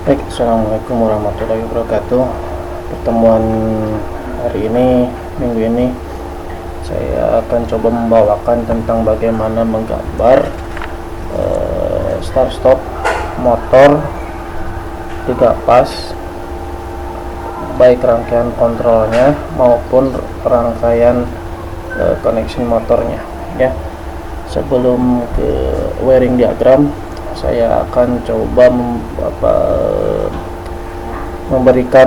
Baik, assalamualaikum warahmatullahi wabarakatuh. Pertemuan hari ini, minggu ini, saya akan coba membawakan tentang bagaimana menggambar start stop motor 3 pas, baik rangkaian kontrolnya maupun rangkaian connection motornya. Ya, sebelum ke wiring diagram, saya akan coba memberikan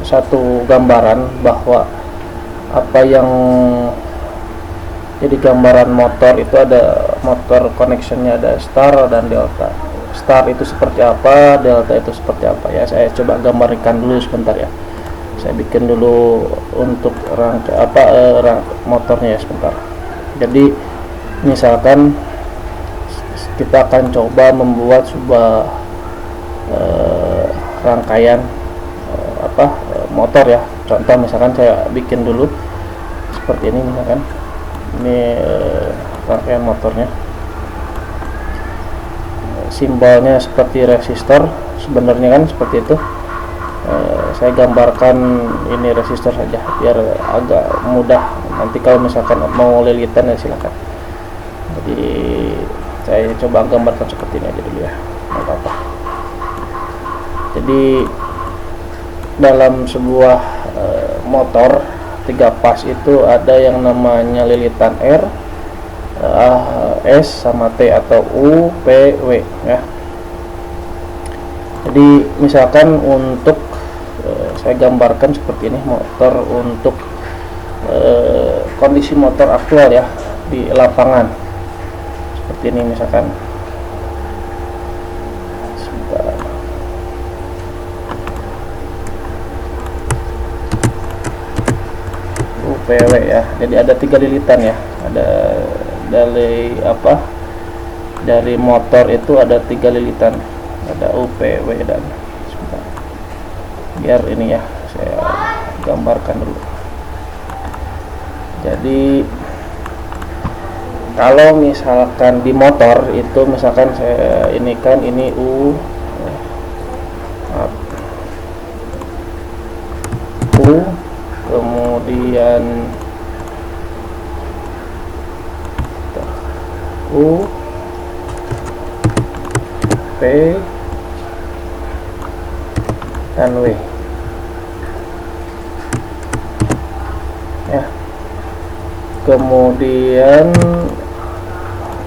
satu gambaran bahwa apa yang jadi gambaran motor itu ada motor connectionnya, ada star dan delta. Star itu seperti apa, delta itu seperti apa ya. Saya coba gambarkan dulu sebentar ya. Saya bikin dulu untuk motornya ya sebentar. Jadi misalkan kita akan coba membuat sebuah rangkaian motor ya. Contoh misalkan saya bikin dulu seperti ini, misalkan ini rangkaian motornya, simbolnya seperti resistor sebenarnya kan, seperti itu. Saya gambarkan ini resistor saja biar agak mudah, nanti kalau misalkan mau lilitan ya silakan. Jadi saya coba gambarkan seperti ini aja dulu ya, nggak apa-apa. Jadi dalam sebuah motor 3 pas itu ada yang namanya lilitan R, S sama T atau U, P, W ya. Jadi misalkan untuk saya gambarkan seperti ini motor untuk kondisi motor aktual ya di lapangan. Seperti ini misalkan. Sebentar. UPW ya. Jadi ada 3 lilitan ya. Ada dari motor itu ada 3 lilitan. Ada UPW dan sebentar. Biar ini ya, saya gambarkan dulu. Jadi kalau misalkan di motor itu, misalkan saya ini kan ini kemudian U, P dan W ya. Kemudian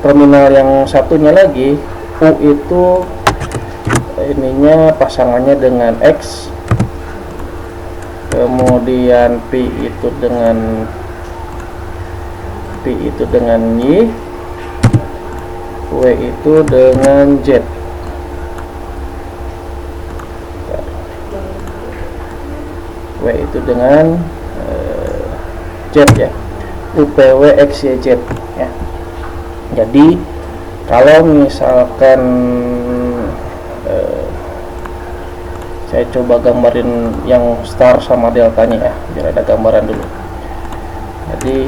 terminal yang satunya lagi, U itu ininya pasangannya dengan X, kemudian P itu dengan Y, W itu dengan Z. W itu dengan Z ya. UPW XYZ ya. Jadi kalau misalkan saya coba gambarin yang star sama deltanya ya, biar ada gambaran dulu. Jadi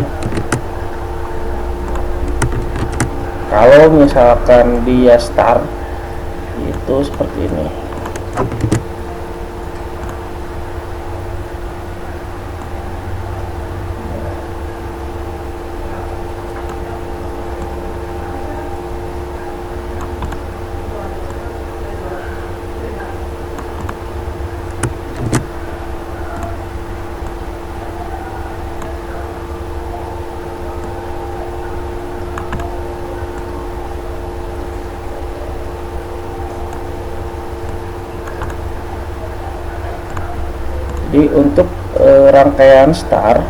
kalau misalkan dia star itu seperti ini. Jadi untuk rangkaian star,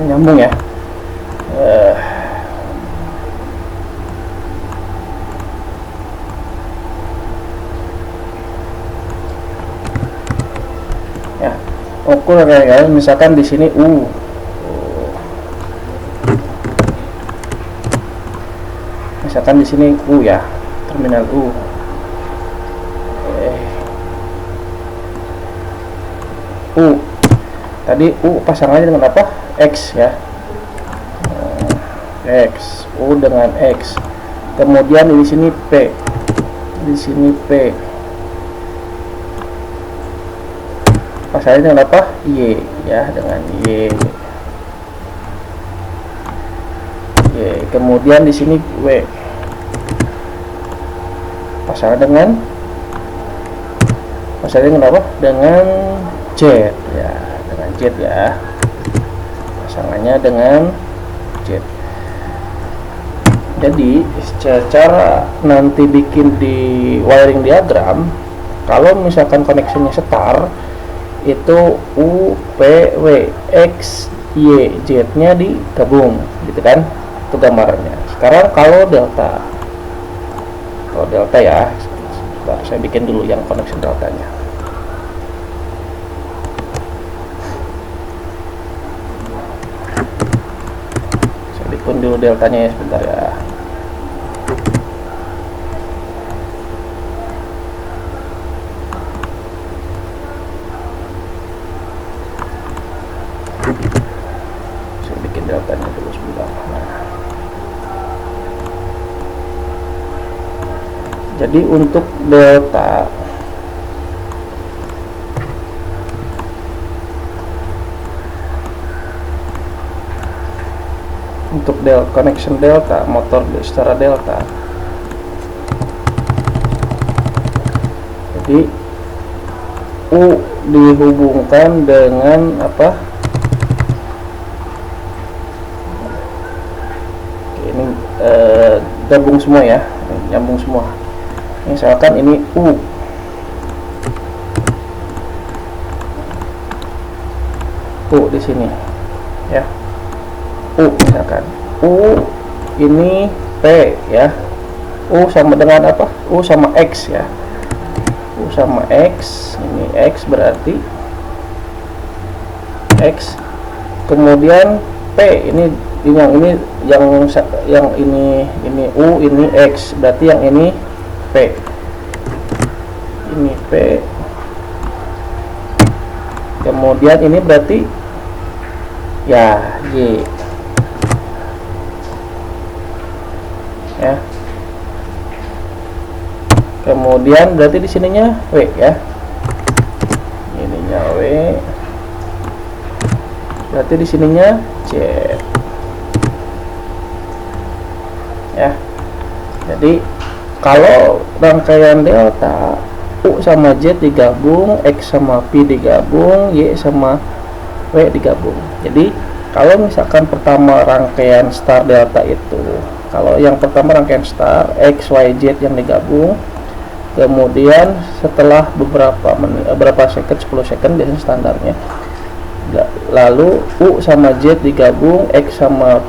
nyambung ya. Ya, ukur ya, misalkan di sini U. Misalkan di sini U ya, terminal U. U. Tadi U pasangannya dengan apa? X ya. X, U dengan X. Kemudian di sini P, di sini P. Pasalnya dengan apa? Y, ya, dengan Y. Y. Kemudian di sini W. Pasalnya dengan apa? Dengan Z, ya, dengan Z ya. Pasangannya dengan Z. Jadi secara nanti bikin di wiring diagram, kalau misalkan koneksinya star, itu U, P, W, X, Y, Z nya digabung, gitu kan, itu gambarannya. Sekarang kalau delta ya, sebentar, saya bikin dulu yang koneksi deltanya. Saya bikin dulu deltanya ya, sebentar ya. Saya bikin deltanya dulu sebentar. Jadi untuk delta connection delta motor secara delta, jadi U dihubungkan dengan apa? Ini gabung semua ya, nyambung semua. Misalkan ini U, di sini ya, U misalkan, U ini P ya, U sama dengan apa? U sama X ya, U sama X, ini X berarti X, kemudian P ini yang ini U, ini X, berarti yang ini P, ini P, kemudian ini berarti ya Y ya, kemudian berarti di sininya W ya, ininya W, berarti di sininya Z ya. Jadi kalau rangkaian delta, U sama Z digabung, X sama P digabung, Y sama W digabung. Jadi kalau misalkan pertama rangkaian star delta itu, kalau yang pertama rangkaian star X, Y, Z yang digabung, kemudian setelah beberapa second, 10 second biasanya standarnya, lalu U sama Z digabung, X sama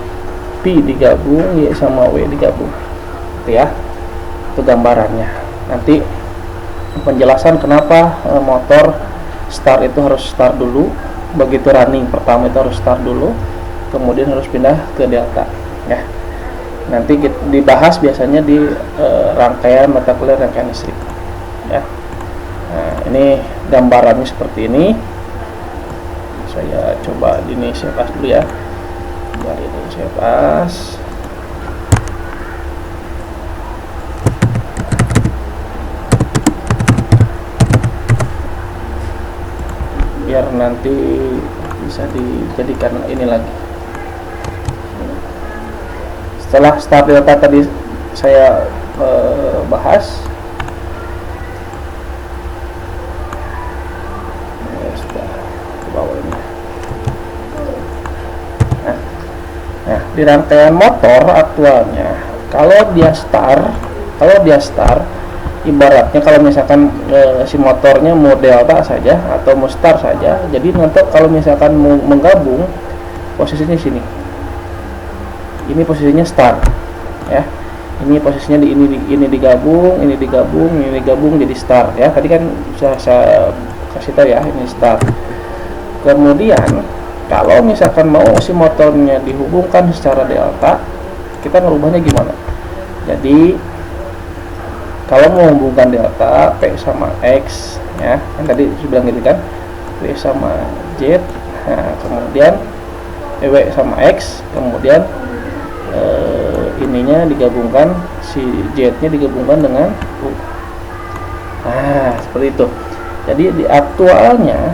P digabung, Y sama W digabung, gitu ya. Itu gambarannya. Nanti penjelasan kenapa motor start itu harus start dulu, begitu running pertama itu harus start dulu, kemudian harus pindah ke delta ya. Nanti dibahas biasanya di rangkaian mata kuliah rangkaian listrik ya. Nah, ini gambarannya seperti ini. Saya coba ini saya pas dulu ya, biar ini saya pas. Biar nanti bisa dijadikan ini lagi. Setelah start delta tadi saya bahas, sudah ke bawah ini. Nah, di rangkaian motor aktualnya, kalau dia start, ibaratnya kalau misalkan si motornya mau delta saja atau mau start saja, jadi nanti kalau misalkan mau menggabung, posisinya sini, ini posisinya start ya, ini posisinya ini digabung, ini digabung jadi start ya. Tadi kan saya kasih tahu ya, ini start. Kemudian kalau misalkan mau si motornya dihubungkan secara delta, kita ngerubahnya gimana? Jadi kalau mau menghubungkan delta P sama X ya, kan tadi sudah bilang gitu kan, P sama Z, nah, kemudian W sama X, kemudian ininya digabungkan, si Z-nya digabungkan dengan U. Nah, seperti itu. Jadi di aktualnya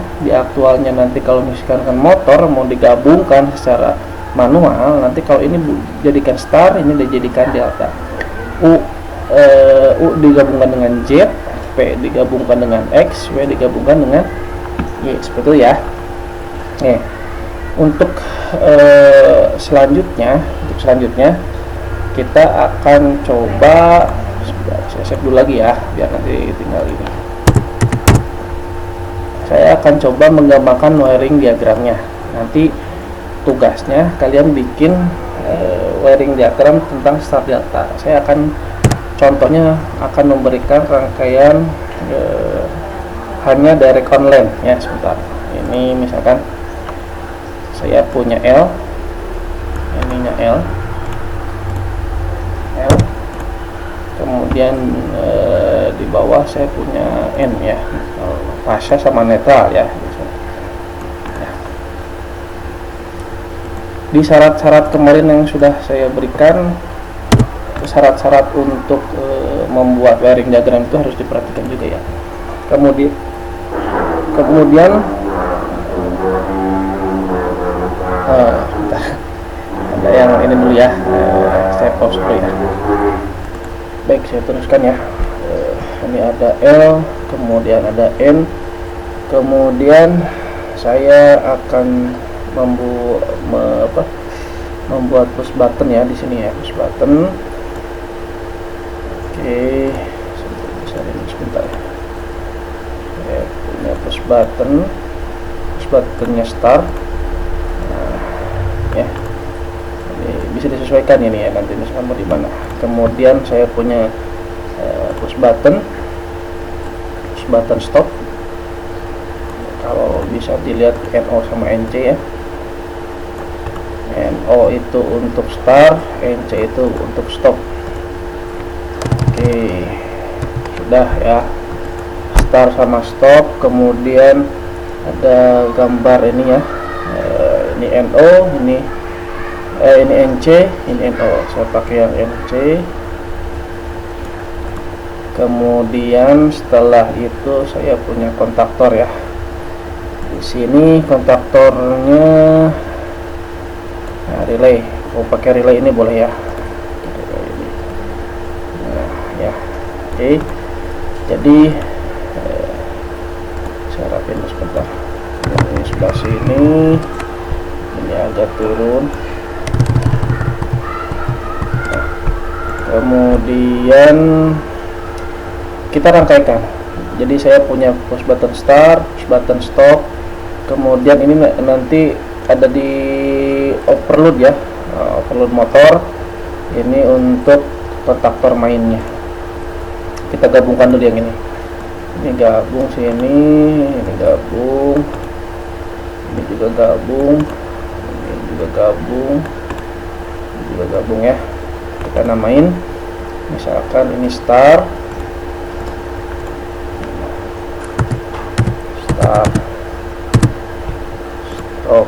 nanti kalau misalkan motor mau digabungkan secara manual, nanti kalau ini jadikan star, ini dijadikan delta. U digabungkan dengan Z, P digabungkan dengan X, W digabungkan dengan Y, seperti itu ya. Nih, untuk selanjutnya kita akan coba, saya save dulu lagi ya, biar nanti tinggal ini. Saya akan coba menggambarkan wiring diagramnya. Nanti tugasnya kalian bikin wiring diagram tentang star delta. Saya akan contohnya akan memberikan rangkaian hanya direct online ya. Sebentar, ini misalkan saya punya L, ininya L, kemudian di bawah saya punya N ya, fase sama netral ya. Di syarat-syarat kemarin yang sudah saya berikan, syarat-syarat untuk membuat wiring diagram itu harus diperhatikan juga ya. Kemudian ada yang ini dulu ya, saya pause dulu ya. Baik, saya teruskan ya. Ini ada L, kemudian ada N, kemudian saya akan membuat push button ya di sini ya, push button. Oke, sebentar. Saya punya push buttonnya start. Nah, ya, ini bisa disesuaikan ini ya, nanti misalkan mau di mana. Kemudian saya punya push button stop. Kalau bisa dilihat NO sama NC ya. NO itu untuk start, NC itu untuk stop. Oke, sudah ya, start sama stop. Kemudian ada gambar ini ya, ini NO, ini NC, ini NO. Saya pakai yang NC. Kemudian setelah itu saya punya kontaktor ya. Di sini kontaktornya, nah, relay. Mau pakai relay ini boleh ya. Nah, ya. Oke. Jadi saya rapin sebentar. Ini sebelah sini. Ini agak turun. Nah, kemudian kita rangkaikan. Jadi saya punya push button start, push button stop. Kemudian ini nanti ada di overload ya, overload motor. Ini untuk kontaktor mainnya. Kita gabungkan dulu yang ini. Ini gabung sini, ini gabung, ini juga gabung, ini juga gabung, ini juga gabung ya. Kita namain, misalkan ini start. Stop.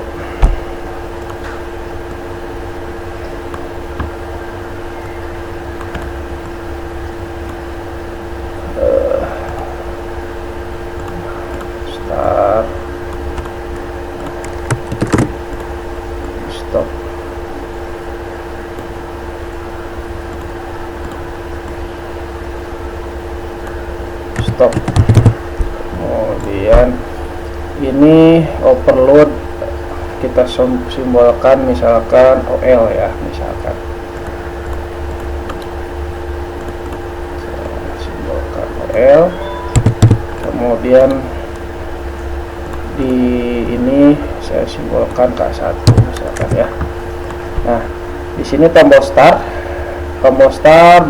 Start. Stop. Stop. Kemudian ini overload kita simbolkan misalkan OL ya, misalkan saya simbolkan OL. Kemudian di ini saya simbolkan K1 misalkan ya. Nah, di sini tombol start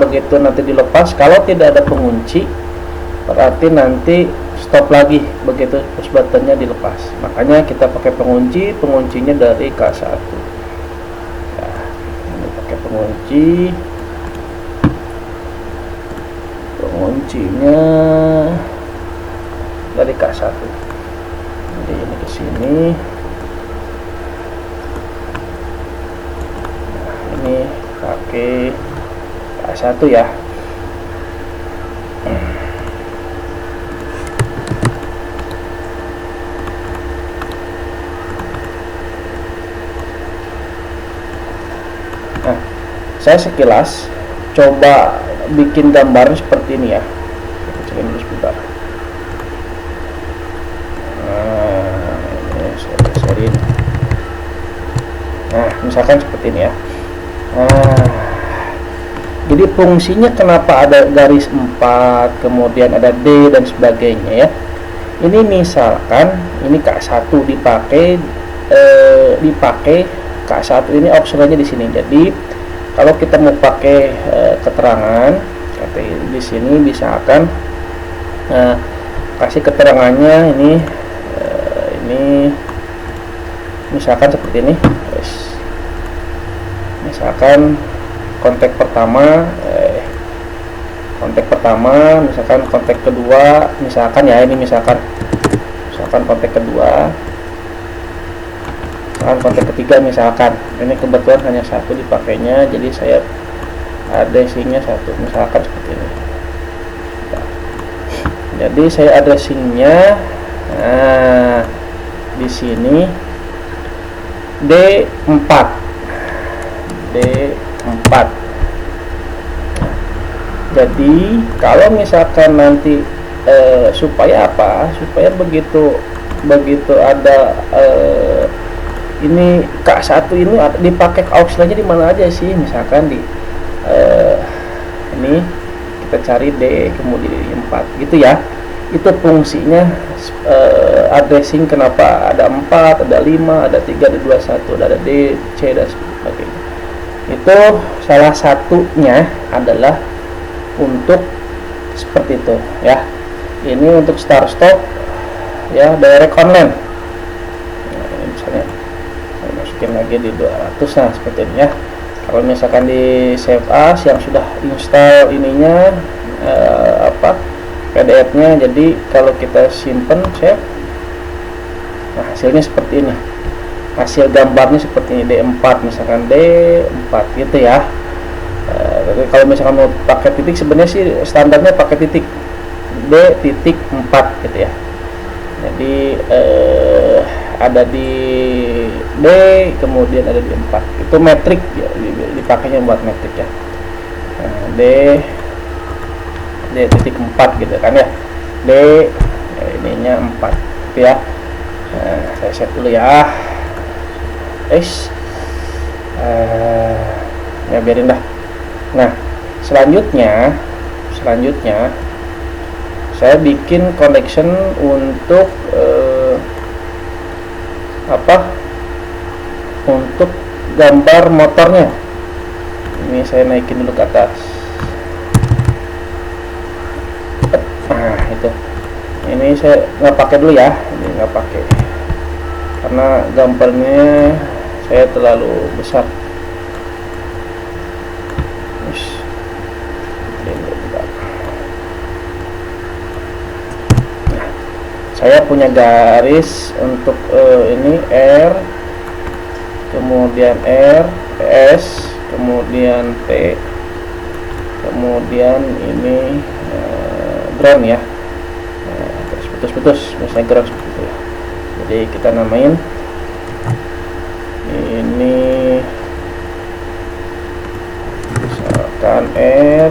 begitu nanti dilepas, kalau tidak ada pengunci berarti nanti stop lagi begitu push buttonnya dilepas. Makanya kita pakai penguncinya dari K1 ya, ini pakai penguncinya dari K1. Jadi ini ke sini. Nah, ini pakai K1 ya. Nah, saya sekilas coba bikin gambar seperti ini ya. Saya kecilin dulu sebentar. Nah, ini saya geserin. Nah, misalkan seperti ini ya. Nah, jadi fungsinya kenapa ada garis 4, kemudian ada D dan sebagainya ya. Ini misalkan ini K1 dipakai K1 ini opsionalnya di sini. Jadi kalau kita mau pakai keterangan di sini misalkan kasih keterangannya ini misalkan seperti ini. Misalkan kontak pertama, misalkan kontak kedua, misalkan ya ini misalkan kontak kedua, misalkan kontak ketiga, misalkan ini kebetulan hanya satu dipakainya, jadi saya addressingnya satu, misalkan seperti ini. Jadi saya addressingnya, nah di sini D4. Jadi kalau misalkan nanti supaya begitu ada ini K1 ini dipakai auxiliarnya di mana aja sih, misalkan di ini kita cari D kemudian 4 gitu ya. Itu fungsinya addressing, kenapa ada 4, ada 5, ada 3, ada 2, 1, ada D, C dan sebagainya. Itu salah satunya adalah untuk seperti itu ya. Ini untuk start stop ya, direct online. Nah, ini misalnya saya masukin lagi di 200. Nah seperti ini ya. Kalau misalkan di save as yang sudah install ininya PDF nya, jadi kalau kita simpen save, nah hasilnya seperti ini, hasil gambarnya seperti ini, D4 misalkan D4 gitu ya. Kalau misalkan mau pakai titik, sebenarnya sih standarnya pakai titik D.4 gitu ya. Jadi ada di D kemudian ada di 4, itu metrik ya, dipakainya buat metrik ya. Nah, D.4 gitu kan ya, D ininya 4 gitu ya. Nah, saya set dulu ya, ya biarin dah. Nah selanjutnya saya bikin connection untuk untuk gambar motornya. Ini saya naikin dulu ke atas. Nah itu, ini saya nggak pakai dulu ya, ini nggak pakai karena gambarnya saya terlalu besar. Saya punya garis untuk ini R, kemudian R, S, kemudian T, kemudian ini ground ya. Terus putus-putus misalnya ground seperti itu ya. Jadi kita namain ini misalkan R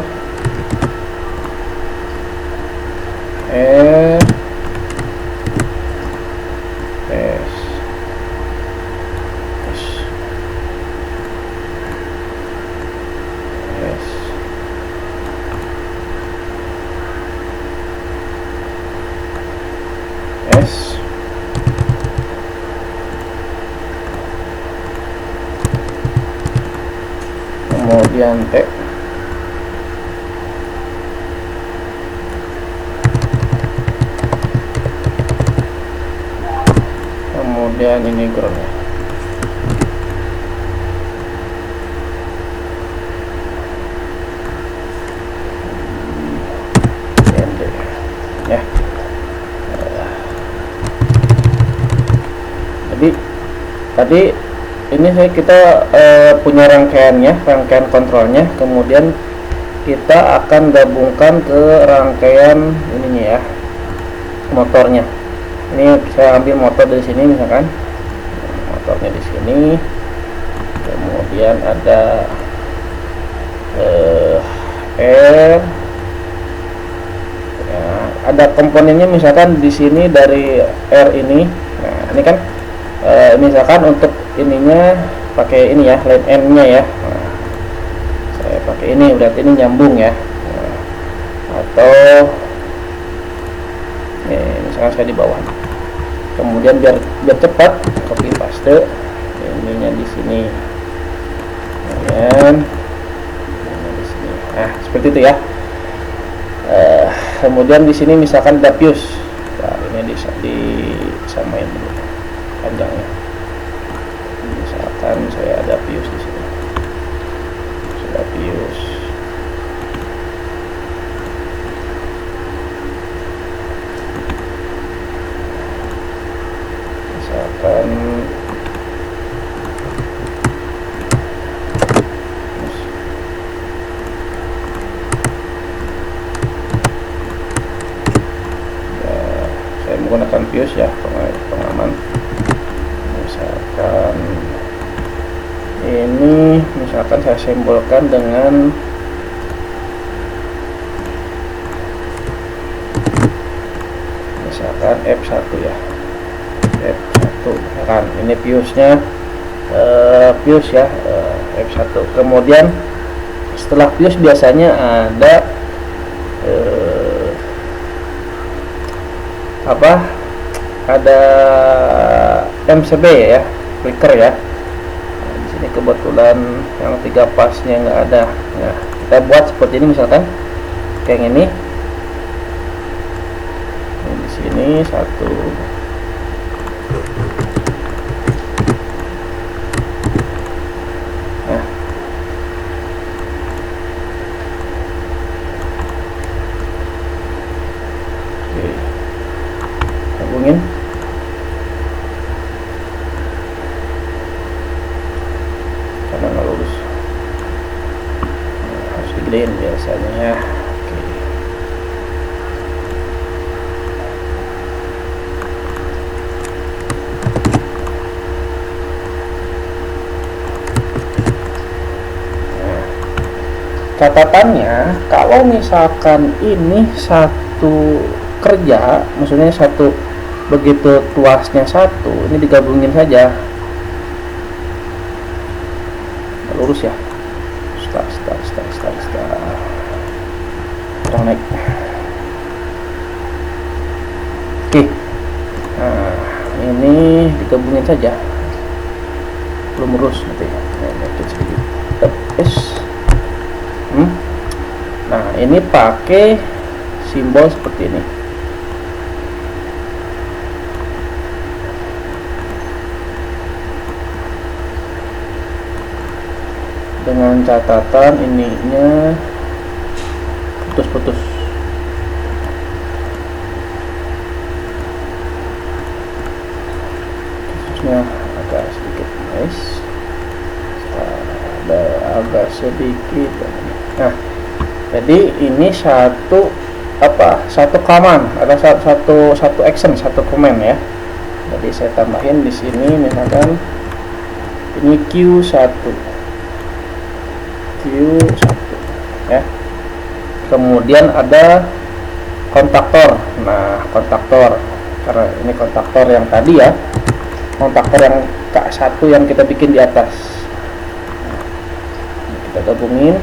S kemudian T, kemudian ini ground ya. Ya. Jadi tadi ini kita punya rangkaian kontrolnya, kemudian kita akan gabungkan ke rangkaian ininya ya, motornya. Ini saya ambil motor dari sini, misalkan motornya di sini, kemudian ada R ya, ada komponennya misalkan di sini dari R ini. Nah ini kan misalkan untuk ininya pakai ini ya, line N nya ya. Nah, saya pakai ini, berarti ini nyambung ya. Nah, atau misalkan saya di bawah, kemudian biar cepat copy paste ininya di sini, kemudian di sini. Nah seperti itu ya. Kemudian di sini misalkan ada fuse, nah, ini disamain dulu panjangnya. Misalkan saya ada fuse di sini, sudah fuse. Misalkan saya menggunakan fuse ya, pengaman. Misalkan ini, misalkan saya simbolkan dengan misalkan F1 ya, F1 misalkan ini fuse-nya fuse ya, F1. Kemudian setelah fuse biasanya ada ada MCB ya, flicker ya. Nah, di sini kebetulan yang 3 pasnya nggak ada. Nah, kita buat seperti ini misalkan, kayak ini. Di sini satu. Nah, oke, gabungin. Karena nggak lurus, harus digedein biasanya ya. Oke. Nah, catatannya kalau misalkan ini satu kerja, maksudnya satu, begitu tuasnya satu, ini digabungin saja. Lurus ya, start kurang naik. Oke. Nah ini digabungin saja, belum lurus nanti naikin sedikit. Nah ini pakai simbol seperti ini. Dengan catatan ininya putus-putus. Putusnya agak sedikit nice. Ada agak sedikit. Nah, jadi ini satu command, ada satu action, satu command ya. Jadi saya tambahin di sini misalkan ini Q1 ya. Kemudian ada kontaktor. Nah, kontaktor, karena ini kontaktor yang tadi ya, kontaktor yang K1 yang kita bikin di atas. Nah, kita gabungin.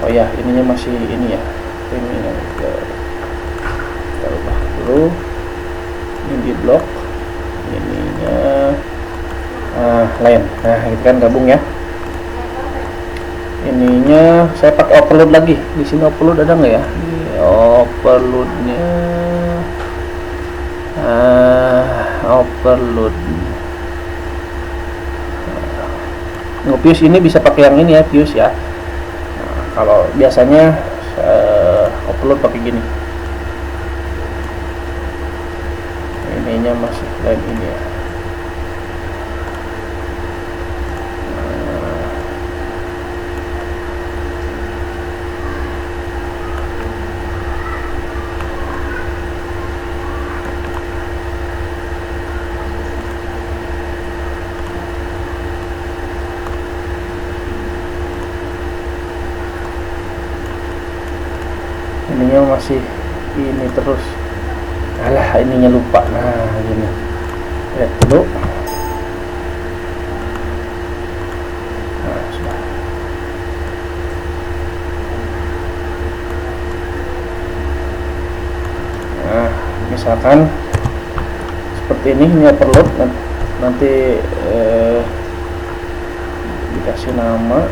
Oh ya, ininya masih ini ya, ini yang kita ubah dulu. Ini di blok, ininya lain. Nah itu kan gabung ya. Ininya saya pakai overload lagi. Di sini overload ada nggak ya? Overloadnya overload. Fuse ini bisa pakai yang ini ya, fuse ya. Nah, kalau biasanya overload pakai gini. ininya masih lain ini ya. Ininya masih ini terus, alah ininya lupa. Nah gini, lihat dulu. Nah sudah. Nah misalkan seperti ini overload, nanti dikasih nama.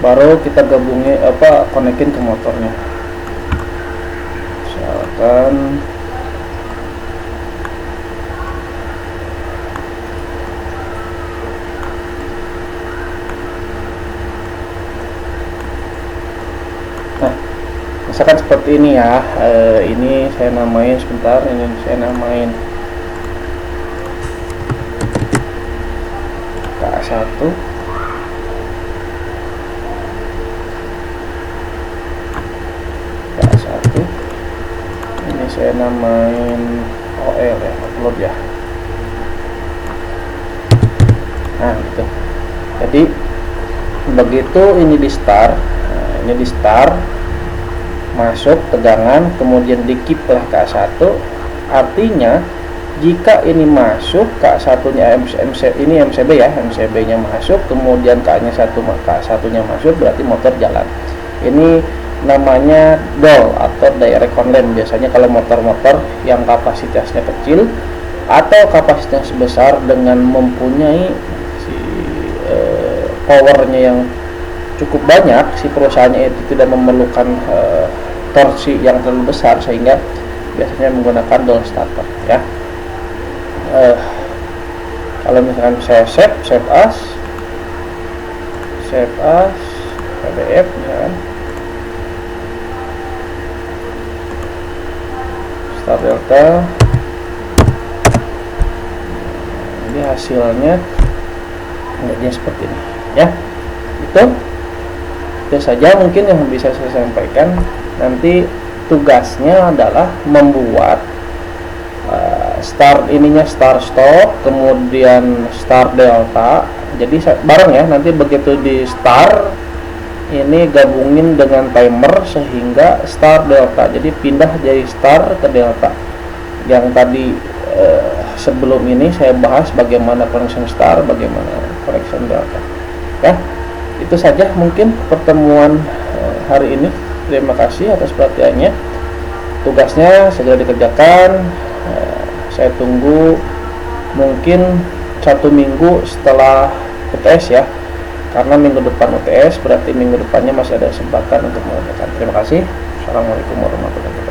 Baru kita gabungin konekin ke motornya. Misalkan misalkan seperti ini ya. Ini saya namain sebentar, ini saya namain KA1. Ini saya namain OL ya, upload ya. Nah gitu. Jadi begitu ini di start, ini di start, masuk tegangan, kemudian di keep lah KA1. Artinya jika ini masuk KA1 nya ini MCB ya, MCB nya masuk, kemudian KA1 nya masuk, berarti motor jalan. Ini namanya DOL atau direct online. Biasanya kalau motor-motor yang kapasitasnya kecil atau kapasitas besar dengan mempunyai powernya yang cukup banyak, si perusahaannya itu tidak memerlukan torsi yang terlalu besar, sehingga biasanya menggunakan DOL starter ya. Kalau misalkan saya save as PDF misalkan, start delta, ini hasilnya menjadi seperti ini ya. Itu saja mungkin yang bisa saya sampaikan. Nanti tugasnya adalah membuat start stop, kemudian start delta. Jadi bareng ya, nanti begitu di start ini gabungin dengan timer sehingga start delta, jadi pindah dari start ke delta. Yang tadi sebelum ini saya bahas bagaimana connection start, bagaimana connection delta ya. Itu saja mungkin pertemuan hari ini. Terima kasih atas perhatiannya. Tugasnya segera dikerjakan. Saya tunggu mungkin 1 minggu setelah UTS ya, karena minggu depan UTS, berarti minggu depannya masih ada kesempatan untuk mengerjakan. Terima kasih. Assalamualaikum warahmatullahi wabarakatuh.